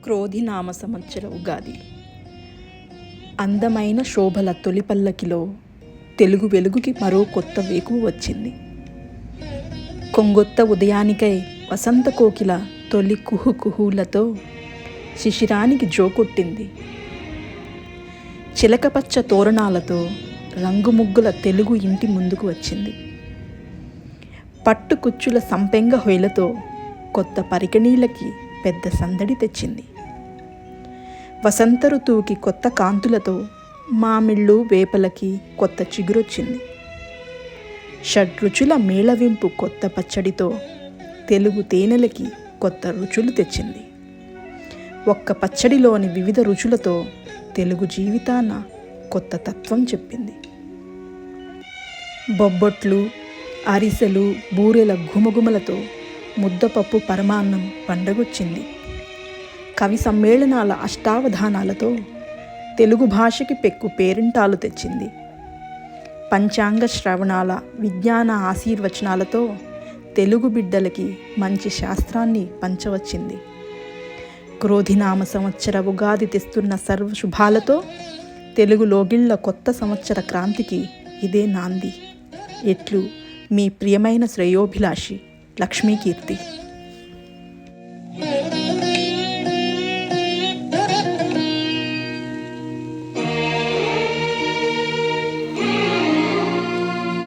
క్రోధినామ సంవత్సర ఉగాది. అందమైన శోభల తొలి పల్లకిలో తెలుగు వెలుగుకి మరో కొత్త వేకువ వచ్చింది. కొంగొత్త ఉదయానికై వసంత కోకిల తొలి కుహుకుహులతో శిశిరానికి జోకొట్టింది. చిలకపచ్చ తోరణాలతో రంగుముగ్గుల తెలుగు ఇంటి ముందుకు వచ్చింది. పట్టుకుచ్చుల సంపెంగ హొయలతో కొత్త పరికణీలకి పెద్ద సందడి తెచ్చింది. వసంత ఋతువుకి కొత్త కాంతులతో మామిళ్ళు వేపలకి కొత్త చిగురొచ్చింది. షడ్రుచుల మేళవింపు కొత్త పచ్చడితో తెలుగు తేనెలకి కొత్త రుచులు తెచ్చింది. ఒక్క పచ్చడిలోని వివిధ రుచులతో తెలుగు జీవితాన కొత్త తత్వం చెప్పింది. బొబ్బొట్లు, అరిసెలు, బూరెల ఘుమఘుమలతో ముద్దపప్పు పరమాన్నం పండగొచ్చింది. కవి సమ్మేళనాల అష్టావధానాలతో తెలుగు భాషకి పెక్కు పేరింటాలు తెచ్చింది. పంచాంగ శ్రవణాల విజ్ఞాన ఆశీర్వచనాలతో తెలుగు బిడ్డలకి మంచి శాస్త్రాన్ని పంచవచ్చింది. క్రోధినామ సంవత్సర ఉగాది తెస్తున్న సర్వ శుభాలతో తెలుగు లోగిళ్ల కొత్త సంవత్సర క్రాంతికి ఇదే నాంది. ఎట్లు మీ ప్రియమైన శ్రేయోభిలాషి లక్ష్మీకీర్తి.